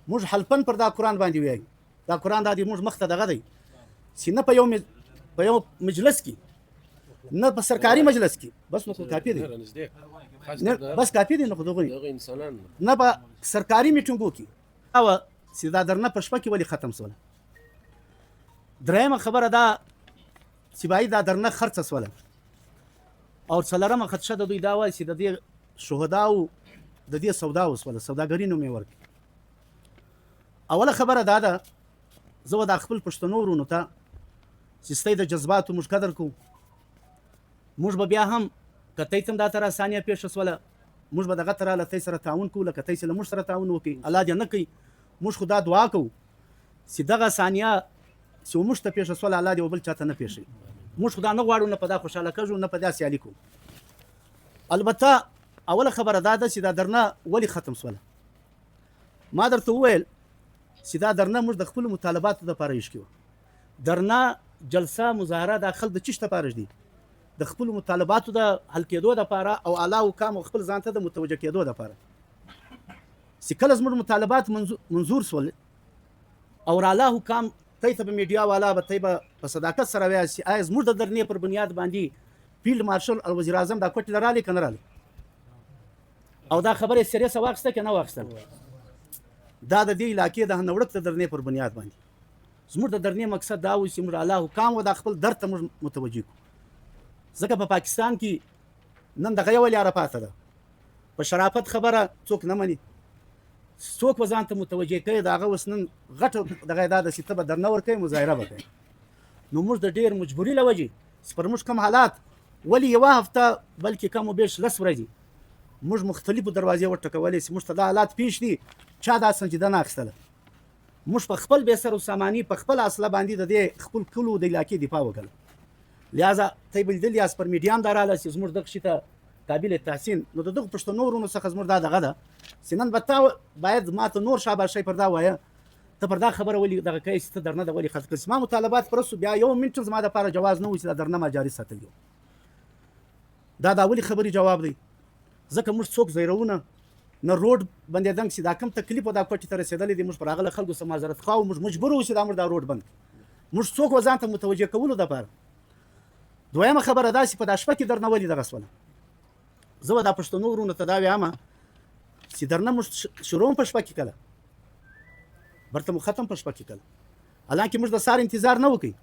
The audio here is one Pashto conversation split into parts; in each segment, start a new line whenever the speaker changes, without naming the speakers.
موږ حلفن پر دا قرآن باندې وایو دا قرآن دا دی موږ مخ ته دغه دی چې نه په یو مجلس کې نه په سرکاري مجلس کې بس نو کافي دی بس کافي دی نو خو دغه نه په سرکاري میټینګو کې او چې دا درنه په شپه کې ولې ختم سوله درېمه خبره دا چې باید دا درنه خرڅ سوله او څلورمه خدشه د دوی دا وایي چې د دې شهداو د دې سودا وسوله سوداګري نوم یې ورکړي اوله خبره دا ده زه د خپل پښتنو ورونو ته چې ستاسو د جذباتو موږ قدر کوو موږ به بیا هم کته تم دا تر اسانه پیښ وسوله موږ به دغه تر لته سره تعاون کوو لکه تاسو موږ سره تعاون وکړي الله دې نه کوي موږ خدا دعا کوو چې دغه ثانیه چې موږ ته پیښ وسوله الله دې وبل چاته نه پیښي موږ خدا نه غواړو نه په دا خوشاله کېږو نه په دا سیالي کوو البته اوله خبره دا ده چې دا درنه ولی ختم سوله ما درته وویل چې دا درنه موږ د خپل مطالباتو لپاره یې شکو درنه جلسه مظاهره د خلک د چشته لپاره دي د خپل مطالباتو د حل کېدو لپاره او اعلی حکام خپل ځان ته د متوجه کېدو لپاره چې کله زموږ مطالبات منظور سول او اعلی حکام ته په میډیا والا به ته په صداقت سره وایي چې آیا زموږ د درنې پر بنیاد باندې فیلډ مارشل او وزیر اعظم دا کوټ لرالي کنه رالي او دا خبره سریه واخسته کنه واخسته دا د دې علاقې د نوړت د درنې پر بنیاد باندې زموږ د درنې مقصد دا و چې موږ اعلی حکام او د خپل درد ته متوجه کو ځکه په پاکستان کې نن دغه یو لاره پاتې ده په شرافت خبره څوک نه مني څوک وزن ته متوجه کوي داغه وسنن غټ دغه اعداد چې ته به درنه ور کوي مظاهره وکړي نو موږ د ډیر مجبوري لوجي پر موږ کم حالات ولی یو هفته بلکې کم وبېش لس ورځې موږ مختلفو دروازې ورټکولې چې موږ ته د حالات پیښ دي چا دا سنجیده نه اخیستله موږ په خپل بې سر و ساماني په خپل اصله باندې د دې خپل کلو د علاقې دفاع وکړه لہذا ته بل دل یاس پر میډیام دراله چې زموږ دغه شي ته قابل تحسین نو دغه پښتنو ورونو څخه زموږ دغه ده سنن بتا باید ماته نور شاباشي پر دا وایه ته پر دا خبره ولي دغه کیس ته درنه د ولي خلک اسما مطالبات پرسو بیا یو منټ زما د لپاره جواز نه و چې درنه ما جاري ساتل دا ولي خبري جواب دی ځکه موږ څوک زیرونه نه روډ باندې دنګ چې دا کم تکلیف او دا کوټی ته رسیدلې دي موږ پر هغه خلکو سم معذرت خواو موږ مجبور و چې دا موږ دا روډ بند موږ څوک وزن ته متوجه کولو د لپاره دویمه خبره دا چې په داشپه کې درنه ولې دغه سوله زه دا پښتنو ورونو ته دا وایم چې درنه موږ شروع په شپه کې کله برته مو ختم په شپه کې کله حالانکه موږ د سار انتظار نه وکړي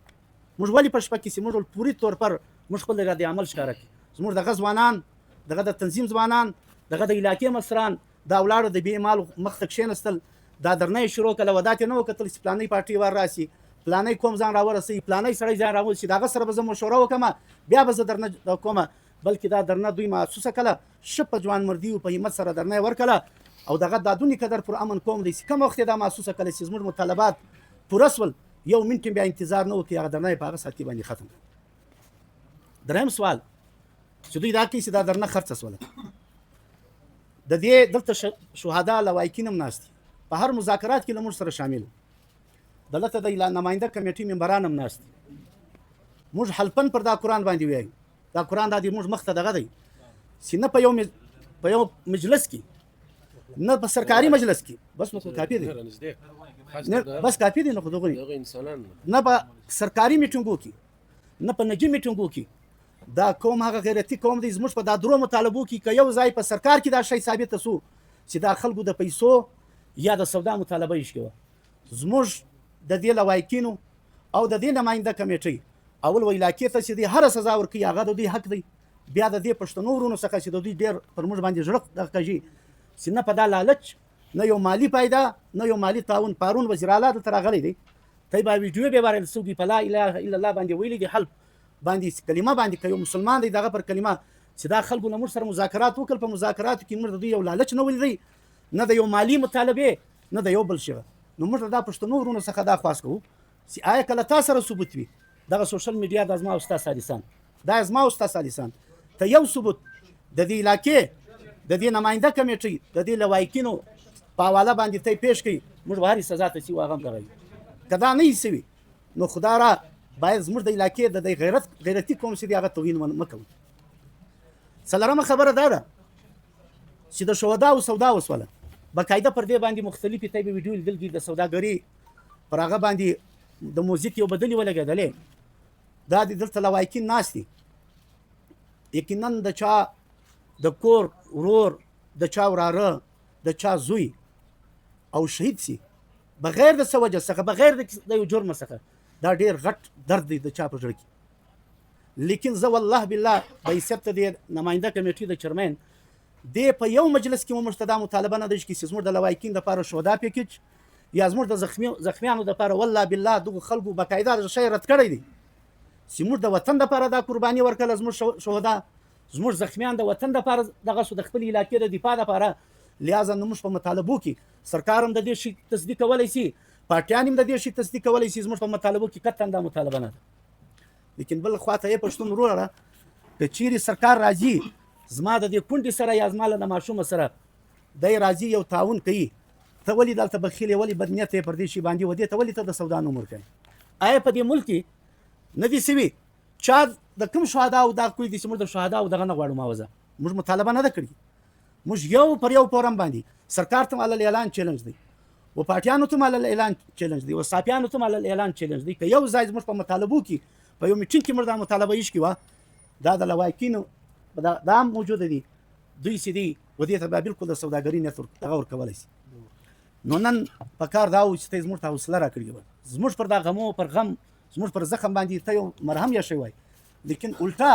موږ ولې په شپه کې چې موږ پوری طور پر موږ خپل اراده عمل ښکاره کړي زموږ د غزوانان دغه د تنظیم ځوانان دغه د علاقې مشران دا ولاړو د بې مال مخ ته کښېنستل دا درنه شروع کله ودات نه وکتل چې پلانې پارټي ور راسي پلانې کوم ځان راورسي پلانې سړی ځان راورسي دغه سره به زه مشوره وکم بیا به زه درنه کومه بلکې دا درنه دوی محسوسه کله شپ ځوان مردي او په همت سره درنه ورکله او دغه د دونی قدر پر امن کوم دي چې کوم وخت دا محسوسه کله چې زموږ مطالبات پرسول یو منټ بیا انتظار نه وکي هغه درنه په هغه ساتي باندې ختم دریم سوال چې دوی دا کې چې دا درنه خرڅ سوله د دې دلته شهدا لوایکینم ناشتي په هر مذاکرات کې لمر سره شامل دلته د نماینده کمیټې ممبران هم ناشتي موږ حلفن پر دا قرآن باندې وایو دا قرآن د دې موږ مخ ته دغه دی چې نه په یو مجلس کې نه په سرکاري مجلس کې بس نو کافي دی بس کافي دی نو خو دغه نه په سرکاري میټینګو کې نه په نجی میټینګو کې دا کوم هغه غیرتی کوم دی زموږ په دا درو مطالبو کې که یو ځای په سرکار کې دا شی ثابت سو چې دا خلکو د پیسو یا د سودا مطالبه یې شوه زموږ د دې لوایکینو او د دې نماینده کمیټې اول ویلاکې ته چې دی هر سزا ورکړي هغه د دې حق دی بیا د دې پښتنو ورونو څخه چې د دې ډېر پر موږ باندې ژړق دغه کوي چې نه په دا لالچ نه یو مالی پیدا نه یو مالی تعاون پارون وزیر اعلی د ترغلي دی ته به ویډیو به وایرل سوګي په لا اله الا الله باندې ویلي دی حل باندې کلمه باندې کوي مسلمان دی دغه پر کلمه چې دا خلکو له موږ سره مذاکرات وکړ په مذاکراتو کې موږ د یو لالچ نه ولري نه د یو مالی مطالبه نه د یو بل شي نو موږ دا پښتنو ورونو څخه دا خواست کوو چې آیا کله تاسو سره ثبوت وي دغه سوشل میډیا د ازما او استاد سالسان دا ازما او استاد سالسان ته یو ثبوت د دې علاقې د دې نماینده کمیټې د دې لوایکینو په حواله باندې ته پیش کړي موږ به هرې سزا ته چې واغم کوي کدا نه یې سوي نو خدا را باید زموږ د علاقې د غیرتي قوم چې هغه توهین مکو څلورمه خبره دا ده چې د شهدا او سودا وسوله باقاعده پر دې باندې مختلفې طیبه ویډیو لیدل دي د سوداګري پر هغه باندې د موزیک یو بدلی ولګېدلې دا د دلته لوایکین ناست دي یقینا د چا د کور ورور د چا وراره د چا زوی او شهید سي بغیر د څه وجه څخه بغیر د یو جرم څخه دا ډېر غټ درد دی د چا په زړه کې لیکن زه والله بالله بحیثیت د نماینده کمیټې د چیرمن دی په یو مجلس کې موږ ته دا مطالبه نه ده چې زموږ د لوایکین دپاره شهدا پیکج یا زموږ د زخمیانو دپاره والله بالله دغو خلکو باقاعده د شی رد کړی دی چې موږ د وطن دپاره دا قرباني ورکړله زموږ شهدا زموږ زخمیان د وطن دپاره دغه شو د خپل علاقې د دفاع دپاره لہذا نو موږ په مطالبو کې سرکار هم د دې شي تصدیق کولی شي پارټیان هم د دې شي تصدیق کولی شي زموږ په مطالبو کې قطعا دا مطالبه نه ده لیکن بل خواته یې پښتون وروره که چیرې سرکار راځي زما د دې کونډې سره یا زما له ماشومه سره دی راځي یو تعاون کوي ته ولې دلته بخیل یې ولې بدنیت یې پر دې شي باندې ودې ته ولې ته د سودا نوم ورکوې آیا په دې ملک کې نه دي سوي چا د کوم شهدا او دا کوي دي چې موږ د شهدا او دغه نه غواړو معاوضه موږ مطالبه نه ده کړې موږ یو پر یو فورم باندې سرکار ته علل اعلان چیلنج دی و پارټیانو ته علل اعلان چیلنج دی و صافیانو ته علل اعلان چیلنج دی که یو ځای زموږ په مطالبو کې په یو میټینګ کې موږ دا مطالبه ایښ کړې دا د لوایکینو دا هم موجوده دي دوی چې دي و دې ته به بالکل د سوداګري نیت دغه ورکولی شي نو نن په کار دا و چې ته زموږ ته حوصله راکړې وه زموږ پر دا غمو پر غم زموږ پر زخم باندې ته یو مرهم یې شوی لیکن الټا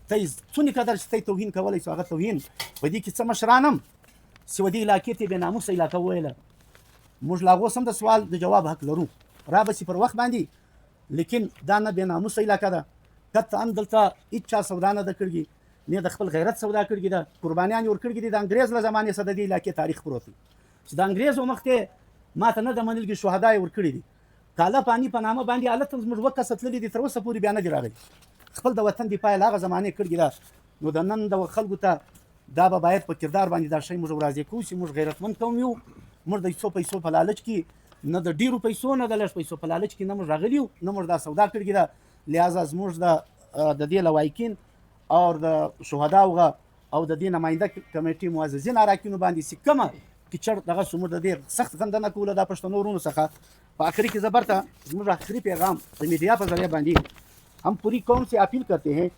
ته څونه قدر چې ته توهین کولی شو هغه توهین په دې کې څه مشران هم چې و دې علاقې ته بېناموسه علاقه وویله موږ لا اوس هم د سوال د جواب حق لرو را به شي پر وخت باندې لیکن دا نه بېناموسه علاقه ده قطعا دلته هېچ چا سودا نه ده کړې نه د خپل غیرت سودا کړې ده قربانیان یې ورکړي دي د انګریز له زمانې څخه د دې علاقې تاریخ پروت دی چې د انګریزو مخکې ما ته نه د منلګي شهدا یې ورکړي دي کاله پانی په نامه باندې حالت هم زموږ وکه ستللي دي تر اوسه پورې بیا نه دي راغلي خپل د وطن دفاع یې له هغه زمانې کړې ده نو د نن د خلکو ته دا به باید په کردار باندې دا شی موږ راضي کوو چې موږ غیرتمند قوم یو موږ د څو پیسو په لالچ کې نه د ډیرو پیسو نه د لږ پیسو په لالچ کې نه موږ راغلي یو نه موږ دا سودا کړې ده لہذا زموږ د دې لوایکین او د شهداو او د دې نماینده کمیټې معززین اراکینو باندې چې کومه کچړ دغه زموږ د دې سخت غندنه کوله دا پښتنو ورونو څخه په آخری کې زبرته زموږ آخری پیغام د میډیا په ذریعہ باندې हम पूरी कौम से अपील करते हैं